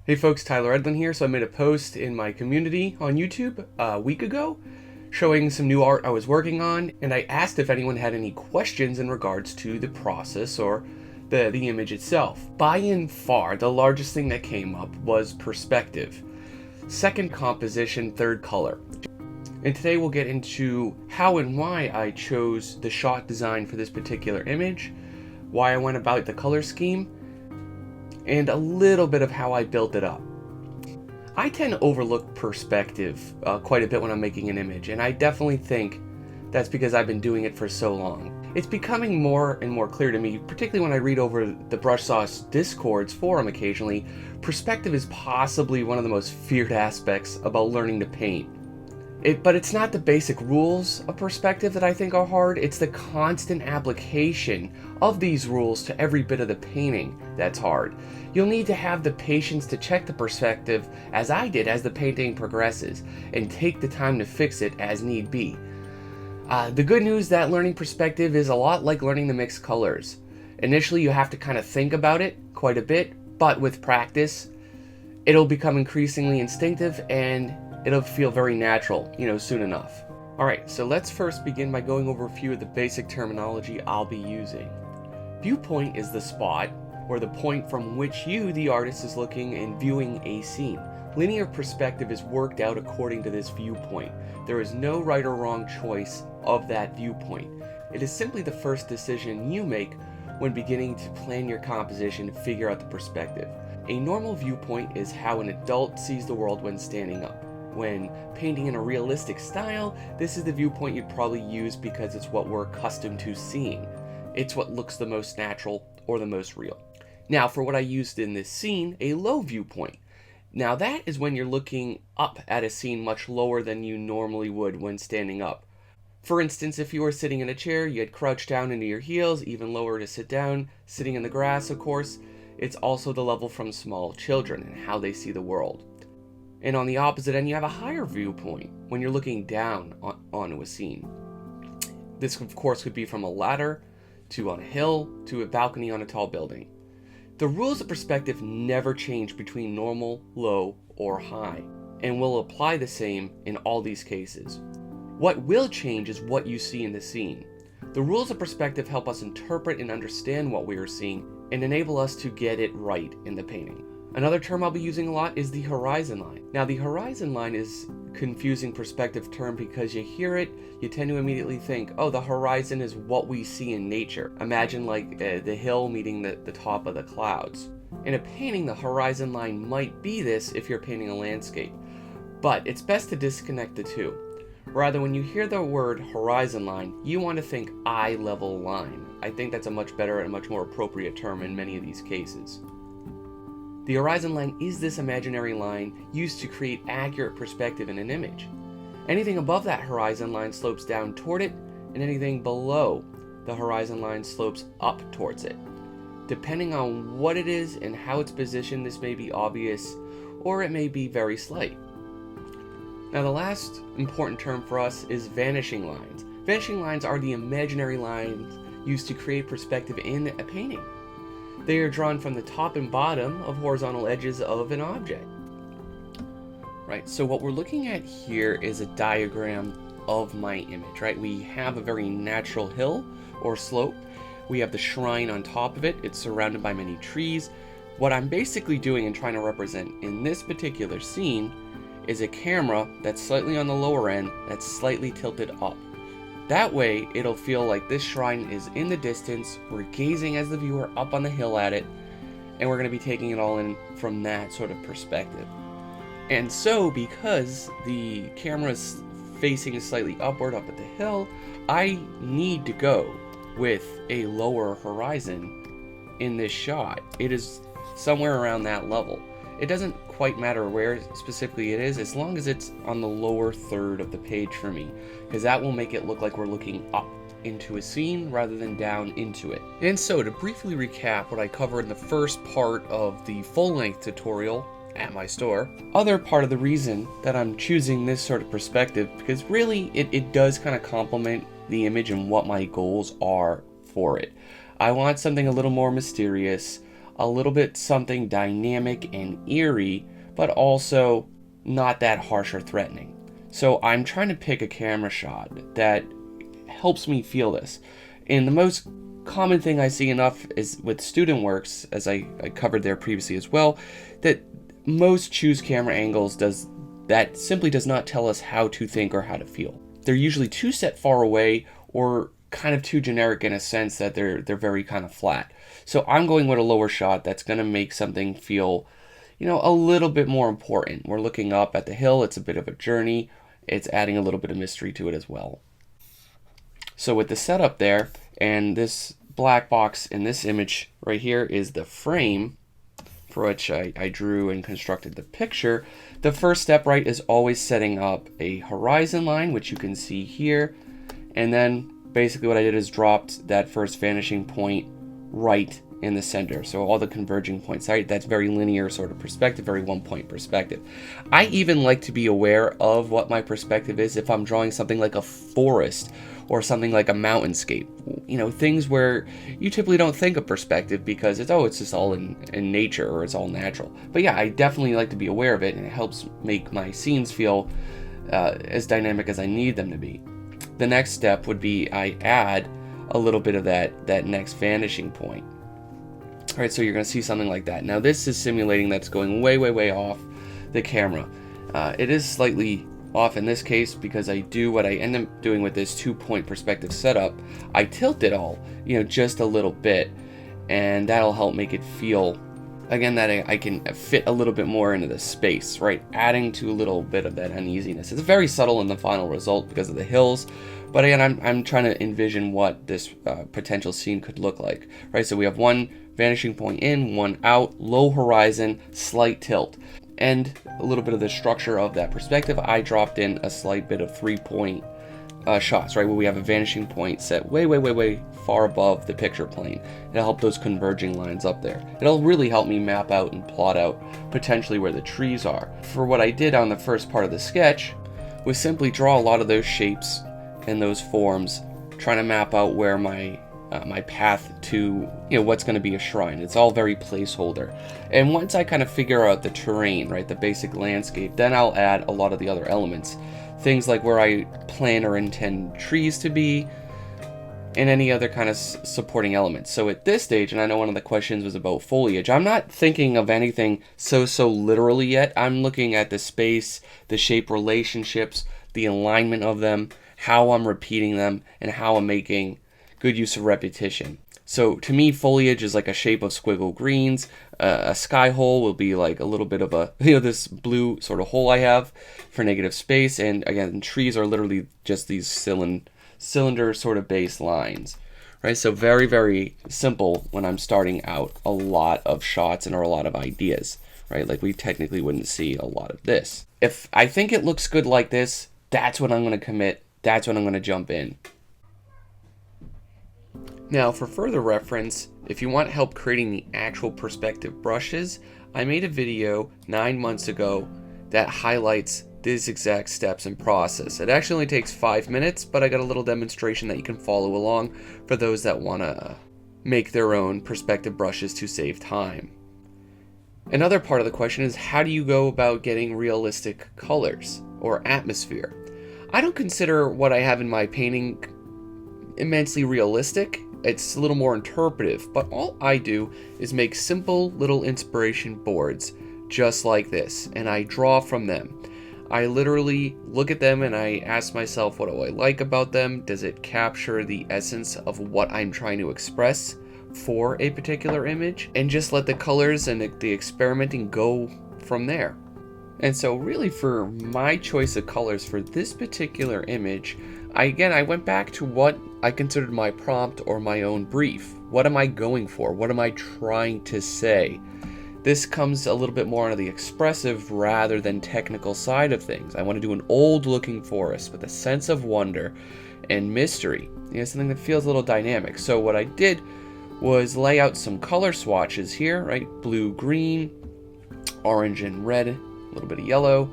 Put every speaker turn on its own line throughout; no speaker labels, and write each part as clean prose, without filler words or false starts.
Hey folks, Tyler Edlin here. So I made a post in my community on YouTube a week ago showing some new art I was working on, and I asked if anyone had any questions in regards to the process or the image itself. By and far, the largest thing that came up was perspective. Second, composition. Third, color. And today we'll get into how and why I chose the shot design for this particular image, why I went about the color scheme, and a little bit of how I built it up. I tend to overlook perspective quite a bit when I'm making an image, and I definitely think that's because I've been doing it for so long. It's becoming more and more clear to me, particularly when I read over the Brush Sauce Discord's forum occasionally. Perspective is possibly one of the most feared aspects about learning to paint. But it's not the basic rules of perspective that I think are hard, it's the constant application of these rules to every bit of the painting that's hard. You'll need to have the patience to check the perspective, as I did, as the painting progresses, and take the time to fix it as need be. The good news that learning perspective is a lot like learning to mix colors. Initially you have to kind of think about it quite a bit, but with practice, it'll become increasingly instinctive and it'll feel very natural, soon enough. Alright, so let's first begin by going over a few of the basic terminology I'll be using. Viewpoint is the spot, or the point from which you, the artist, is looking and viewing a scene. Linear perspective is worked out according to this viewpoint. There is no right or wrong choice of that viewpoint. It is simply the first decision you make when beginning to plan your composition to figure out the perspective. A normal viewpoint is how an adult sees the world when standing up. When painting in a realistic style, this is the viewpoint you'd probably use because it's what we're accustomed to seeing. It's what looks the most natural or the most real. Now, for what I used in this scene, a low viewpoint. Now that is when you're looking up at a scene much lower than you normally would when standing up. For instance, if you were sitting in a chair, you'd crouch down into your heels, even lower to sit down. Sitting in the grass, of course, it's also the level from small children and how they see the world. And on the opposite end, you have a higher viewpoint when you're looking down onto a scene. This, of course, could be from a ladder, to on a hill, to a balcony on a tall building. The rules of perspective never change between normal, low, or high, and will apply the same in all these cases. What will change is what you see in the scene. The rules of perspective help us interpret and understand what we are seeing, and enable us to get it right in the painting. Another term I'll be using a lot is the horizon line. Now, the horizon line is a confusing perspective term because you hear it, you tend to immediately think, oh, the horizon is what we see in nature. Imagine like the hill meeting the top of the clouds. In a painting, the horizon line might be this if you're painting a landscape, but it's best to disconnect the two. Rather, when you hear the word horizon line, you want to think eye level line. I think that's a much better and much more appropriate term in many of these cases. The horizon line is this imaginary line used to create accurate perspective in an image. Anything above that horizon line slopes down toward it, and anything below the horizon line slopes up towards it. Depending on what it is and how it's positioned, this may be obvious, or it may be very slight. Now, the last important term for us is vanishing lines. Vanishing lines are the imaginary lines used to create perspective in a painting. They are drawn from the top and bottom of horizontal edges of an object. Right, so what we're looking at here is a diagram of my image, right? We have a very natural hill or slope. We have the shrine on top of it. It's surrounded by many trees. What I'm basically doing and trying to represent in this particular scene is a camera that's slightly on the lower end, that's slightly tilted up. That way, it'll feel like this shrine is in the distance, we're gazing as the viewer up on the hill at it, and we're going to be taking it all in from that sort of perspective. And so, because the camera's facing slightly upward up at the hill, I need to go with a lower horizon in this shot. It is somewhere around that level. It doesn't quite matter where specifically it is, as long as it's on the lower third of the page for me, because that will make it look like we're looking up into a scene rather than down into it. And so, to briefly recap what I covered in the first part of the full-length tutorial at my store, other part of the reason that I'm choosing this sort of perspective, because really it does kind of complement the image and what my goals are for it. I want something a little more mysterious. a little bit something dynamic and eerie, but also not that harsh or threatening. So I'm trying to pick a camera shot that helps me feel this. And the most common thing I see enough is with student works, as I covered there previously as well, that most choose camera angles that simply does not tell us how to think or how to feel. They're usually too set far away or kind of too generic in a sense that they're very kind of flat. So I'm going with a lower shot that's going to make something feel, a little bit more important. We're looking up at the hill. It's a bit of a journey. It's adding a little bit of mystery to it as well. So with the setup there, and this black box in this image right here is the frame for which I drew and constructed the picture. The first step, right, is always setting up a horizon line, which you can see here. And then basically what I did is dropped that first vanishing point right in the center. So all the converging points, right? That's very linear sort of perspective, very one-point perspective. I even like to be aware of what my perspective is if I'm drawing something like a forest or something like a mountainscape. Things where you typically don't think of perspective because it's just all in nature or it's all natural. But yeah, I definitely like to be aware of it, and it helps make my scenes feel as dynamic as I need them to be. The next step would be I add a little bit of that next vanishing point. All right, so you're going to see something like that. Now this is simulating that's going way, way, way off the camera. It is slightly off in this case because I do what I end up doing with this 2-point perspective setup. I tilt it all, just a little bit, and that'll help make it feel, again, that I can fit a little bit more into the space, right? Adding to a little bit of that uneasiness. It's very subtle in the final result because of the hills, but again, I'm trying to envision what this potential scene could look like, right? So we have one vanishing point in, one out, low horizon, slight tilt. And a little bit of the structure of that perspective, I dropped in a slight bit of 3-point shots, right, where we have a vanishing point set way, way, way, way far above the picture plane. It'll help those converging lines up there. It'll really help me map out and plot out potentially where the trees are. For what I did on the first part of the sketch was simply draw a lot of those shapes and those forms, trying to map out where my path to what's going to be a shrine. It's all very placeholder. And once I kind of figure out the terrain, right, the basic landscape, then I'll add a lot of the other elements. Things like where I plan or intend trees to be, and any other kind of supporting elements. So at this stage, and I know one of the questions was about foliage, I'm not thinking of anything so literally yet. I'm looking at the space, the shape relationships, the alignment of them, how I'm repeating them, and how I'm making good use of repetition. So to me, foliage is like a shape of squiggle greens. A sky hole will be like a little bit of a, this blue sort of hole I have for negative space. And again, trees are literally just these cylinder sort of base lines, right? So very, very simple when I'm starting out a lot of shots and or a lot of ideas, right? Like we technically wouldn't see a lot of this. If I think it looks good like this, that's when I'm going to commit. That's when I'm going to jump in. Now, for further reference, if you want help creating the actual perspective brushes, I made a video 9 months ago that highlights these exact steps and process. It actually only takes 5 minutes, but I got a little demonstration that you can follow along for those that want to make their own perspective brushes to save time. Another part of the question is, how do you go about getting realistic colors or atmosphere? I don't consider what I have in my painting immensely realistic. It's a little more interpretive, but all I do is make simple little inspiration boards just like this, and I draw from them. I literally look at them and I ask myself, what do I like about them? Does it capture the essence of what I'm trying to express for a particular image? And just let the colors and the experimenting go from there. And so really for my choice of colors for this particular image, I went back to what I considered my prompt or my own brief. What am I going for? What am I trying to say? This comes a little bit more on the expressive rather than technical side of things. I want to do an old looking forest with a sense of wonder and mystery. Something that feels a little dynamic. So what I did was lay out some color swatches here, right? Blue, green, orange and red, a little bit of yellow,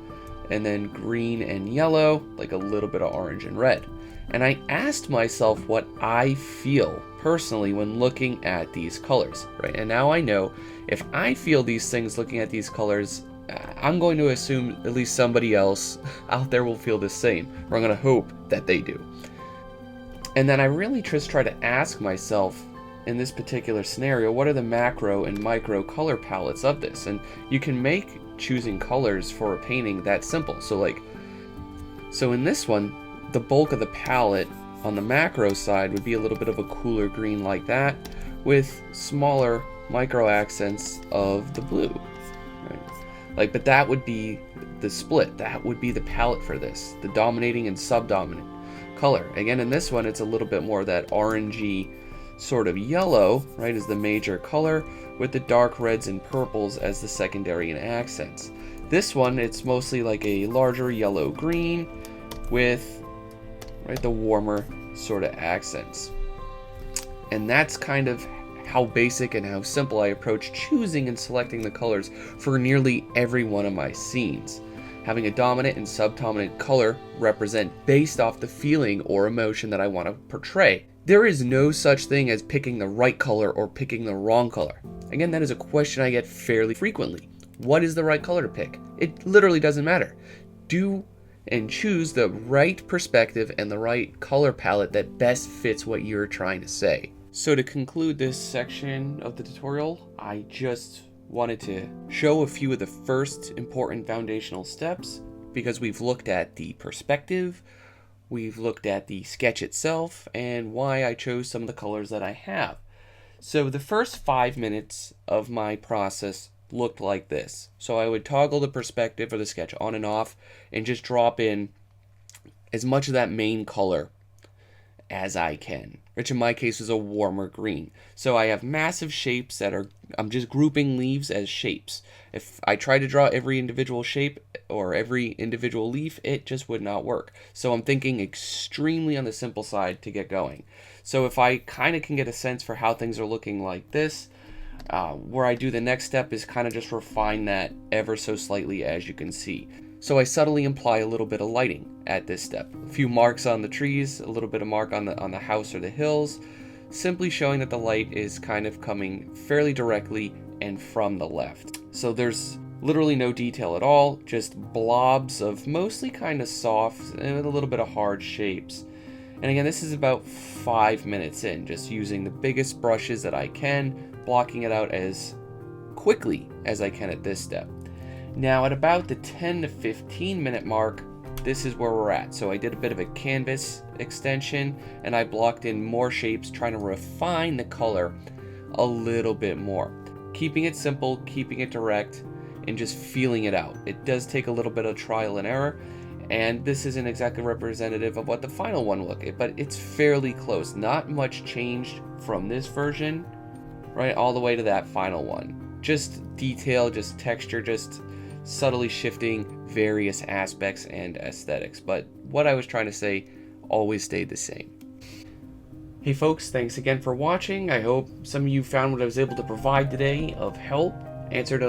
and then green and yellow, like a little bit of orange and red. And I asked myself what I feel personally when looking at these colors, right? And now I know if I feel these things looking at these colors, I'm going to assume at least somebody else out there will feel the same, or I'm going to hope that they do. And then I really just try to ask myself, in this particular scenario, what are the macro and micro color palettes of this? And you can make choosing colors for a painting that simple. So in this one, the bulk of the palette on the macro side would be a little bit of a cooler green like that, with smaller micro accents of the blue. Right? But that would be the split. That would be the palette for this, the dominating and subdominant color. Again, in this one, it's a little bit more of that orangey sort of yellow, right, as the major color, with the dark reds and purples as the secondary and accents. This one, it's mostly like a larger yellow green with, right, the warmer sort of accents. And that's kind of how basic and how simple I approach choosing and selecting the colors for nearly every one of my scenes. Having a dominant and subdominant color represent based off the feeling or emotion that I want to portray. There is no such thing as picking the right color or picking the wrong color. Again, that is a question I get fairly frequently. What is the right color to pick? It literally doesn't matter. Do and choose the right perspective and the right color palette that best fits what you're trying to say. So to conclude this section of the tutorial, I just wanted to show a few of the first important foundational steps, because we've looked at the perspective, we've looked at the sketch itself, and why I chose some of the colors that I have. So the first 5 minutes of my process looked like this. So I would toggle the perspective or the sketch on and off and just drop in as much of that main color as I can, which in my case is a warmer green. So I have massive shapes that I'm just grouping leaves as shapes. If I try to draw every individual shape or every individual leaf, it just would not work. So I'm thinking extremely on the simple side to get going. So if I kind of can get a sense for how things are looking like this, where I do the next step is kind of just refine that ever so slightly, as you can see. So I subtly imply a little bit of lighting at this step. A few marks on the trees, a little bit of mark on the house or the hills, simply showing that the light is kind of coming fairly directly and from the left. So there's literally no detail at all, just blobs of mostly kind of soft and with a little bit of hard shapes. And again, this is about 5 minutes in, just using the biggest brushes that I can, blocking it out as quickly as I can at this step. Now at about the 10 to 15 minute mark, this is where we're at. So I did a bit of a canvas extension and I blocked in more shapes, trying to refine the color a little bit more. Keeping it simple, keeping it direct, and just feeling it out. It does take a little bit of trial and error, and this isn't exactly representative of what the final one will look like, but it's fairly close. Not much changed from this version, right, all the way to that final one. Just detail, just texture, just subtly shifting various aspects and aesthetics, but what I was trying to say always stayed the same. Hey folks, thanks again for watching. I hope some of you found what I was able to provide today of help, answered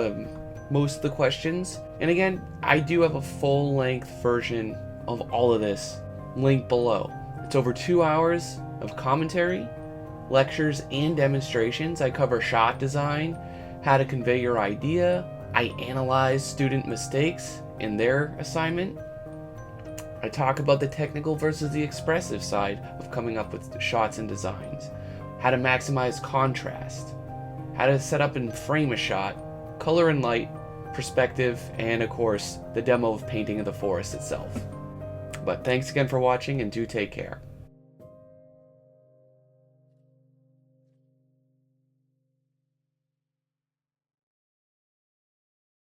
most of the questions. And again, I do have a full-length version of all of this linked below. It's over 2 hours of commentary, lectures, and demonstrations. I cover shot design, how to convey your idea. I analyze student mistakes in their assignment. I talk about the technical versus the expressive side of coming up with shots and designs, how to maximize contrast, how to set up and frame a shot, color and light, perspective, and of course, the demo of painting of the forest itself. But thanks again for watching, and do take care.